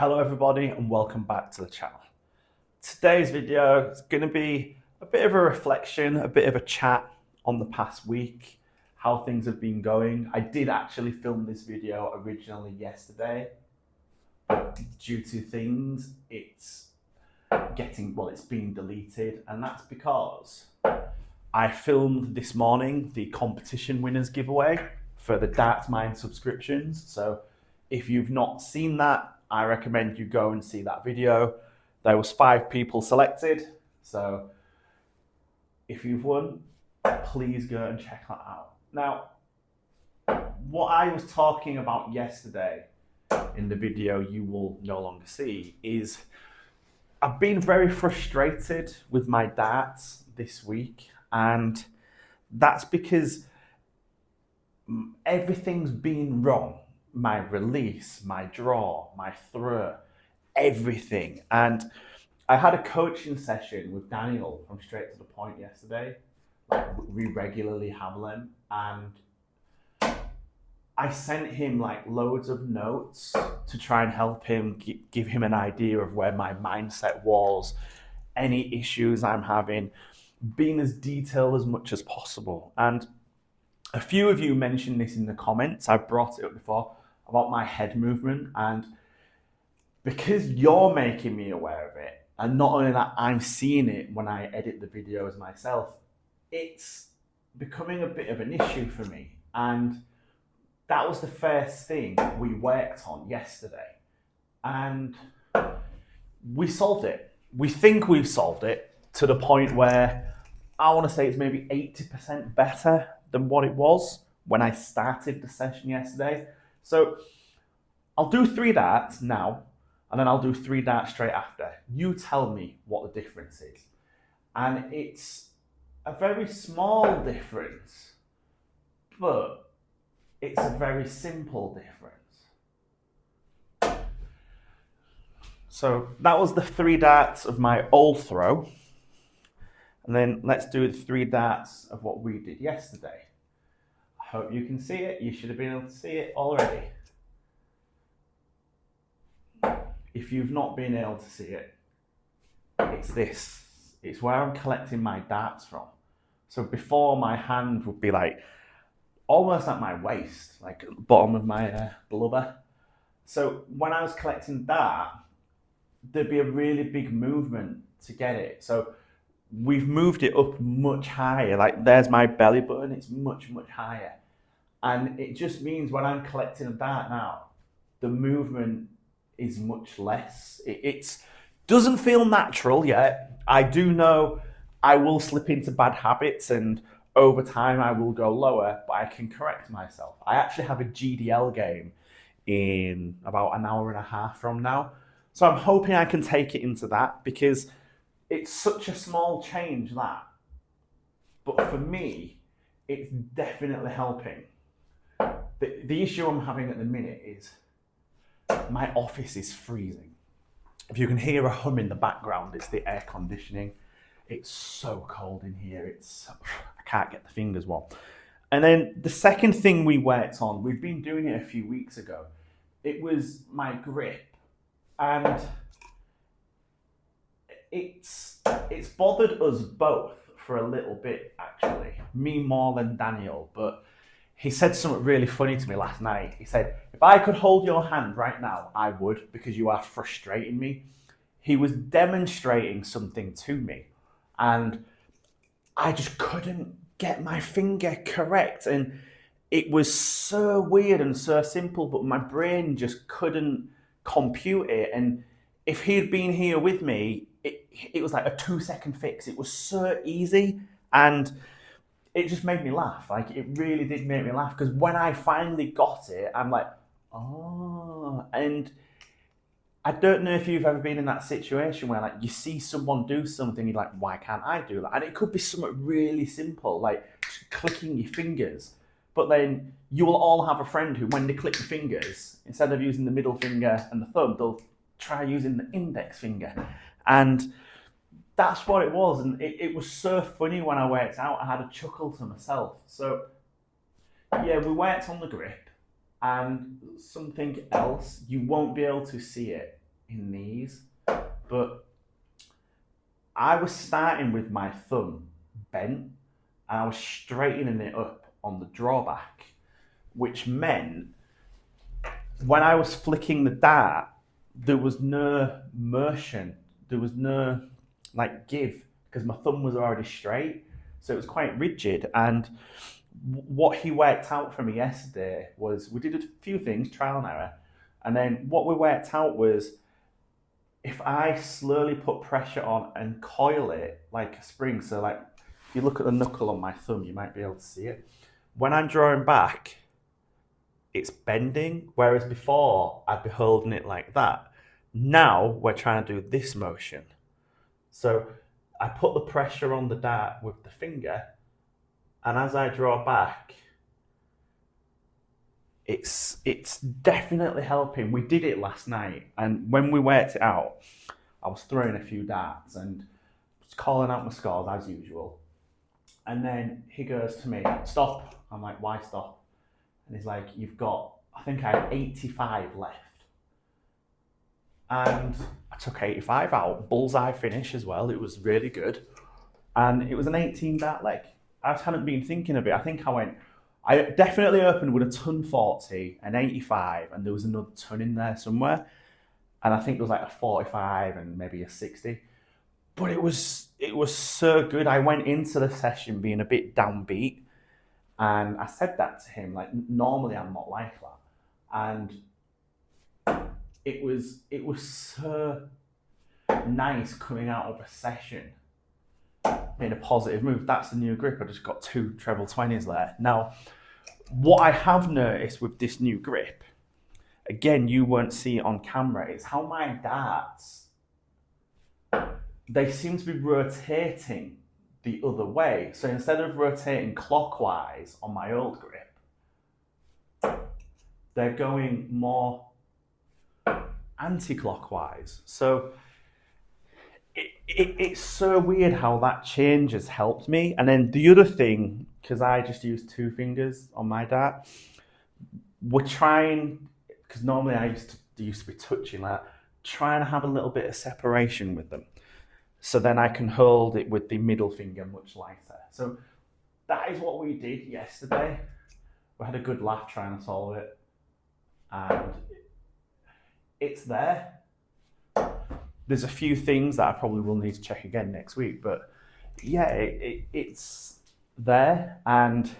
Hello everybody and welcome back to the channel. Today's video is going to be a bit of a reflection, a bit of a chat on the past week, how things have been going. I did actually film this video originally yesterday, but due to things, it's being deleted, and that's because I filmed this morning the competition winners giveaway for the Darts Mind subscriptions. So if you've not seen that, I recommend you go and see that video. There was 5 people selected. So if you've won, please go and check that out. Now, what I was talking about yesterday in the video you will no longer see is I've been very frustrated with my darts this week, and that's because everything's been wrong. My release, my draw, my throw, everything. And I had a coaching session with Daniel from Straight to the Point yesterday. Like, we regularly have them, and I sent him like loads of notes to try and help him give him an idea of where my mindset was, any issues I'm having, being as detailed as much as possible. And a few of you mentioned this in the comments. I brought it up before about my head movement, and because you're making me aware of it, and not only that, I'm seeing it when I edit the videos myself, it's becoming a bit of an issue for me. And that was the first thing we worked on yesterday, and we solved it. We think we've solved it to the point where I want to say it's maybe 80% better than what it was when I started the session yesterday. So I'll do 3 darts now, and then I'll do 3 darts straight after. You tell me what the difference is. And it's a very small difference, but it's a very simple difference. So that was the 3 darts of my old throw. And then let's do the 3 darts of what we did yesterday. I hope you can see it. You should have been able to see it already. If you've not been able to see it, it's this. It's where I'm collecting my darts from. So before, my hand would be like almost at my waist, like at the bottom of my blubber. So when I was collecting dart, there'd be a really big movement to get it. So we've moved it up much higher. Like, there's my belly button, it's much, much higher. And it just means when I'm collecting a dart now, the movement is much less. It doesn't feel natural yet. I do know I will slip into bad habits, and over time I will go lower, but I can correct myself. I actually have a GDL game in about an hour and a half from now. So I'm hoping I can take it into that, because it's such a small change that. But for me, it's definitely helping. The issue I'm having at the minute is my office is freezing. If you can hear a hum in the background, it's the air conditioning. It's so cold in here. I can't get the fingers warm. And then the second thing we worked on, we've been doing it a few weeks ago. It was my grip, and it's bothered us both for a little bit, actually. Me more than Daniel, but he said something really funny to me last night. He said, if I could hold your hand right now, I would, because you are frustrating me. He was demonstrating something to me, and I just couldn't get my finger correct. And it was so weird and so simple, but my brain just couldn't compute it. And if he'd been here with me, it was like a 2-second fix. It was so easy, and it just made me laugh. Like, it really did make me laugh, because when I finally got it, I'm like, oh. And I don't know if you've ever been in that situation where, like, you see someone do something, you're like, why can't I do that? And it could be something really simple, like just clicking your fingers. But then you will all have a friend who, when they click the fingers, instead of using the middle finger and the thumb, they'll try using the index finger. And that's what it was. And it was so funny when I worked out. I had a chuckle to myself. So yeah, we worked on the grip, and something else, you won't be able to see it, in these, but I was starting with my thumb bent and I was straightening it up on the drawback, which meant when I was flicking the dart, there was no motion, there was no like give, because my thumb was already straight, so it was quite rigid. And what he worked out for me yesterday was we did a few things, trial and error, and then what we worked out was if I slowly put pressure on and coil it like a spring, so like if you look at the knuckle on my thumb, you might be able to see it. When I'm drawing back, it's bending, whereas before I'd be holding it like that. Now we're trying to do this motion. So I put the pressure on the dart with the finger, and as I draw back, it's definitely helping. We did it last night, and when we worked it out, I was throwing a few darts and was calling out my scores as usual. And then he goes to me, stop. I'm like, why stop? And he's like, you've got, I think I had 85 left. And I took 85 out, bullseye finish as well. It was really good. And it was an 18 dart leg. I just hadn't been thinking of it. I definitely opened with a ton 40, an 85, and there was another ton in there somewhere. And I think there was like a 45 and maybe a 60. But it was so good. I went into the session being a bit downbeat. And I said that to him, like, normally I'm not like that. And it was so nice coming out of a session in a positive move. That's the new grip. I just got 2 treble 20s there. Now, what I have noticed with this new grip, again, you won't see it on camera, is how my darts, they seem to be rotating the other way. So instead of rotating clockwise on my old grip, they're going more anti-clockwise. So it's so weird how that change has helped me. And then the other thing, because I just use 2 fingers on my dart, we're trying, because normally I used to be touching that, trying to have a little bit of separation with them. So then I can hold it with the middle finger much lighter. So that is what we did yesterday. We had a good laugh trying to solve it. And it's there. There's a few things that I probably will need to check again next week. But yeah, it's there. And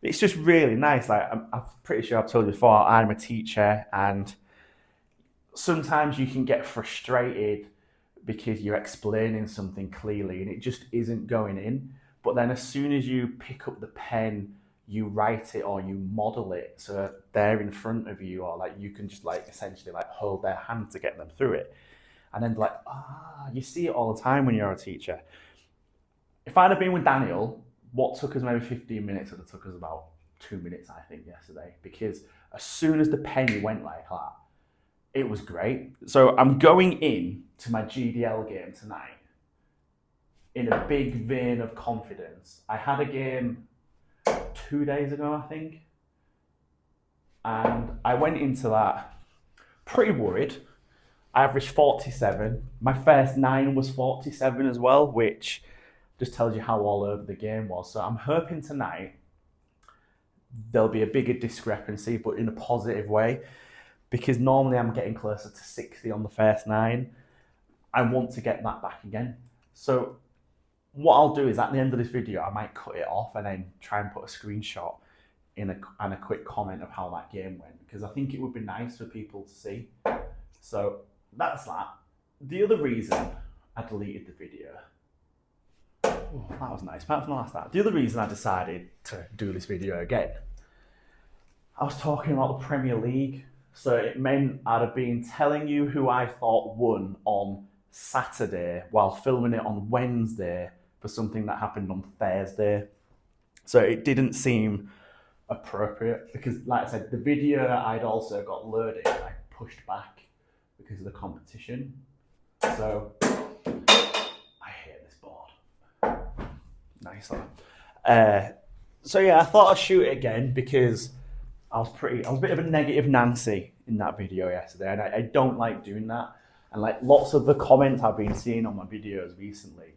it's just really nice. Like I'm pretty sure I've told you before, I'm a teacher. And sometimes you can get frustrated because you're explaining something clearly and it just isn't going in. But then as soon as you pick up the pen, you write it or you model it so they're in front of you, or like you can just like essentially like hold their hand to get them through it. And then like, you see it all the time when you're a teacher. If I'd have been with Daniel, what took us maybe 15 minutes would have took us about 2 minutes, I think, yesterday. Because as soon as the pen went like that, it was great. So I'm going in to my GDL game tonight in a big vein of confidence. I had a game 2 days ago, I think. And I went into that pretty worried. I averaged 47. My first 9 was 47 as well, which just tells you how all over the game was. So I'm hoping tonight there'll be a bigger discrepancy, but in a positive way. Because normally I'm getting closer to 60 on the first 9. I want to get that back again. So what I'll do is at the end of this video, I might cut it off and then try and put a screenshot and a quick comment of how that game went. Because I think it would be nice for people to see. So that's that. The other reason I deleted the video, oh, that was nice, apart from that. The other reason I decided to do this video again, I was talking about the Premier League. So it meant I'd have been telling you who I thought won on Saturday while filming it on Wednesday for something that happened on Thursday. So it didn't seem appropriate because, like I said, the video I'd also got loaded, I pushed back because of the competition. So I hate this board. Nice. So yeah, I thought I'd shoot it again because I was a bit of a negative Nancy in that video yesterday, and I don't like doing that. And like lots of the comments I've been seeing on my videos recently,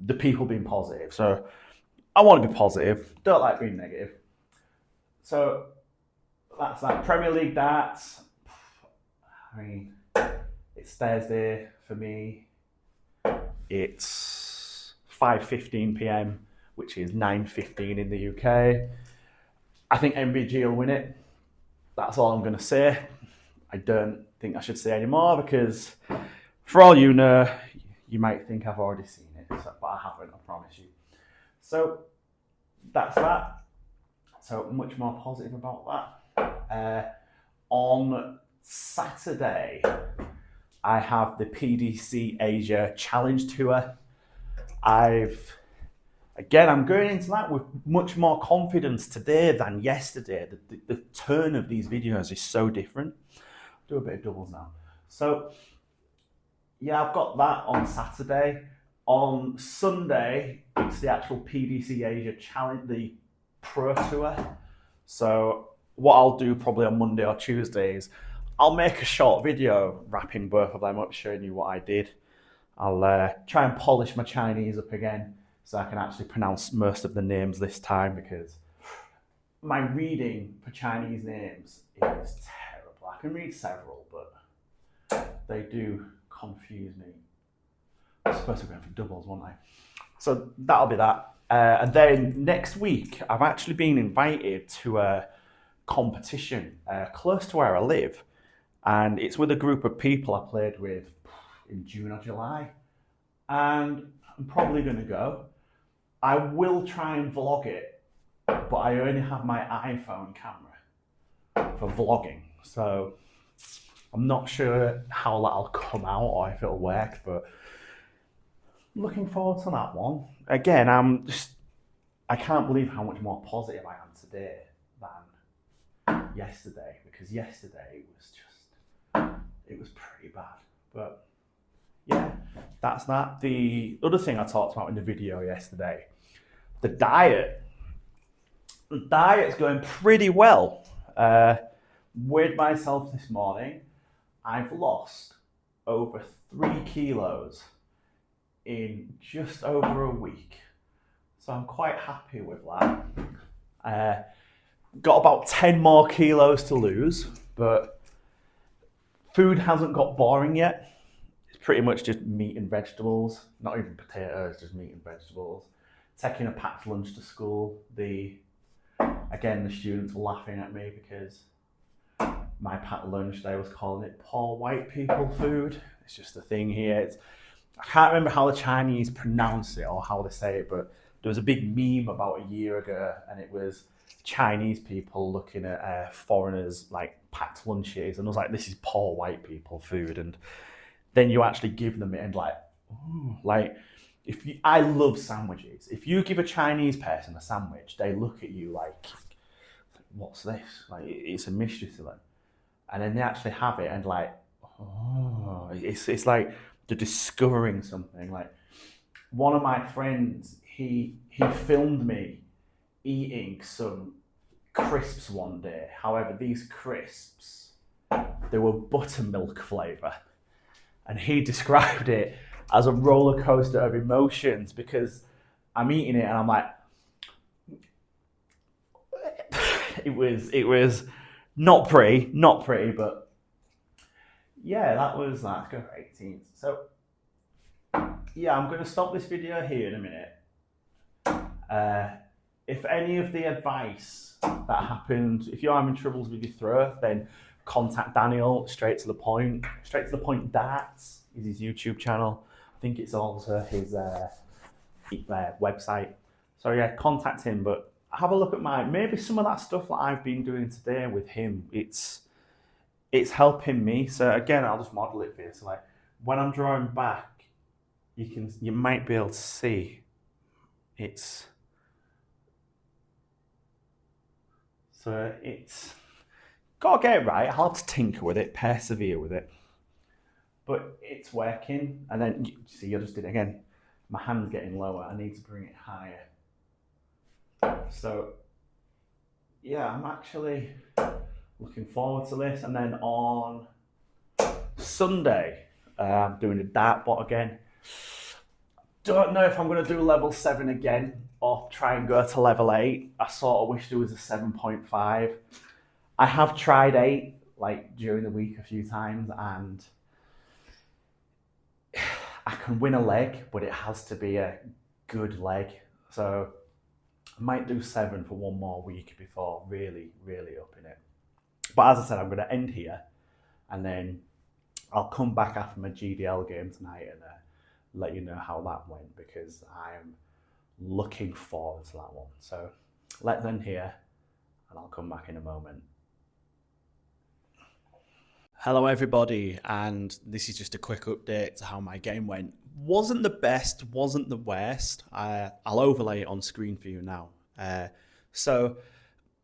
the people being positive. So I want to be positive, don't like being negative. So that's that. Premier League darts. I mean, it's Thursday for me. It's 5:15 p.m, which is 9:15 in the UK. I think MVG will win it. That's all I'm going to say. I don't think I should say any more because, for all you know, you might think I've already seen it, but I haven't, I promise you. So that's that. So much more positive about that. On Saturday, I have the PDC Asia Challenge Tour. I'm going into that with much more confidence today than yesterday. The turn of these videos is so different. Do a bit of doubles now. So, yeah, I've got that on Saturday. On Sunday, it's the actual PDC Asia Challenge, the Pro Tour. So, what I'll do probably on Monday or Tuesday is I'll make a short video wrapping both of them up, showing you what I did. I'll try and polish my Chinese up again so I can actually pronounce most of the names this time, because my reading for Chinese names is terrible. I can read several, but they do confuse me. I'm supposed to be going for doubles, won't I? So that'll be that. And then next week, I've actually been invited to a competition close to where I live. And it's with a group of people I played with in June or July. And I'm probably going to go. I will try and vlog it, but I only have my iPhone camera for vlogging. So I'm not sure how that'll come out or if it'll work, but looking forward to that one. Again, I can't believe how much more positive I am today than yesterday, because yesterday it was pretty bad. But yeah, that's that. The other thing I talked about in the video yesterday, the diet. The diet's going pretty well. Weighed myself this morning. I've lost over 3 kilos in just over a week. So I'm quite happy with that. Got about 10 more kilos to lose, but food hasn't got boring yet. It's pretty much just meat and vegetables, not even potatoes, just meat and vegetables. Taking a packed lunch to school. The students were laughing at me because my packed lunch, they was calling it poor white people food. It's just a thing here. I can't remember how the Chinese pronounce it or how they say it, but there was a big meme about a year ago, and it was Chinese people looking at foreigners like packed lunches, and I was like, this is poor white people food. And then you actually give them it, and I love sandwiches. If you give a Chinese person a sandwich, they look at you like, what's this? Like, it's a mystery to them. And then they actually have it, and it's like they're discovering something. Like, one of my friends, he filmed me eating some crisps one day. However, these crisps, they were buttermilk flavour. And he described it as a roller coaster of emotions, because I'm eating it and I'm like, it was not pretty, but yeah, that's go for 18. So yeah, I'm going to stop this video here in a minute. If any of the advice that happened, if you're having troubles with your throat, then contact Daniel. Straight to the point darts is his YouTube channel. I think it's also his website. So yeah, contact him, but have a look at maybe some of that stuff that I've been doing today with him. It's helping me. So again, I'll just model it for you. So like when I'm drawing back, you might be able to see it's gotta get it right. I'll have to tinker with it, persevere with it. But it's working. And then, you see, I just did it again. My hand's getting lower. I need to bring it higher. So, yeah, I'm actually looking forward to this. And then on Sunday, I'm doing a dart bot again. Don't know if I'm going to do level 7 again or try and go to level 8. I sort of wish there was a 7.5. I have tried 8 like during the week a few times, and I can win a leg, but it has to be a good leg. So I might do 7 for one more week before really, really upping it. But as I said, I'm going to end here, and then I'll come back after my GDL game tonight and let you know how that went, because I'm looking forward to that one. So let's end here, and I'll come back in a moment. Hello everybody, and this is just a quick update to how my game went. Wasn't the best, wasn't the worst. I'll overlay it on screen for you now. So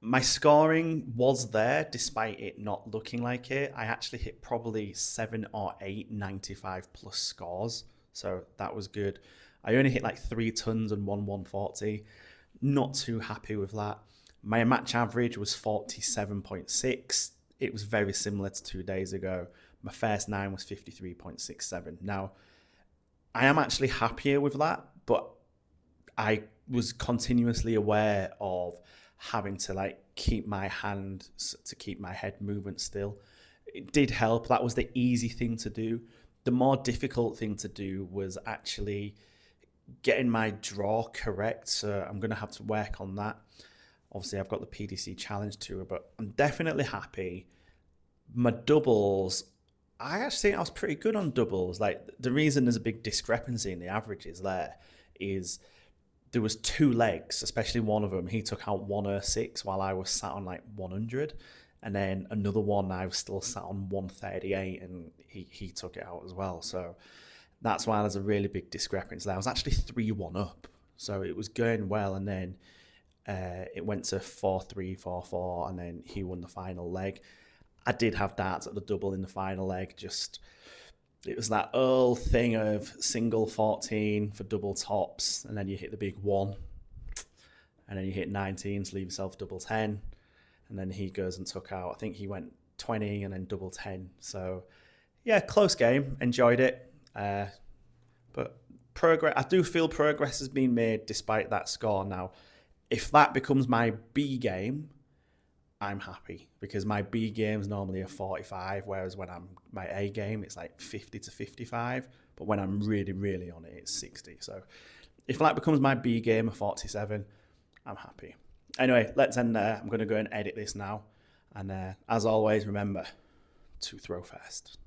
my scoring was there despite it not looking like it. I actually hit probably 7 or 8 95 plus scores, so that was good. I only hit like 3 tons and 140. Not too happy with that. My match average was 47.6. It was very similar to 2 days ago. My first 9 was 53.67. Now, I am actually happier with that, but I was continuously aware of having to like keep my hand to keep my head movement still. It did help. That was the easy thing to do. The more difficult thing to do was actually getting my draw correct. So I'm going to have to work on that. Obviously, I've got the PDC challenge tour, but I'm definitely happy. My doubles, I actually think I was pretty good on doubles. Like, the reason there's a big discrepancy in the averages there is there was 2 legs, especially one of them. He took out 106 while I was sat on like 100. And then another one, I was still sat on 138, and he took it out as well. So that's why there's a really big discrepancy there. I was actually 3-1 up. So it was going well, and then it went to 4-3, 4-4, and then he won the final leg. I did have darts at the double in the final leg. Just, it was that old thing of single 14 for double tops, and then you hit the big 1, and then you hit 19 to leave yourself double 10, and then he goes and took out, I think he went 20 and then double 10. So yeah, close game, enjoyed it. But progress, I do feel progress has been made despite that score. Now, if that becomes my B game, I'm happy, because my B game is normally a 45, whereas when I'm my A game, it's like 50 to 55. But when I'm really, really on it, it's 60. So if that becomes my B game, a 47, I'm happy. Anyway, let's end there. I'm going to go and edit this now. And as always, remember to throw fast.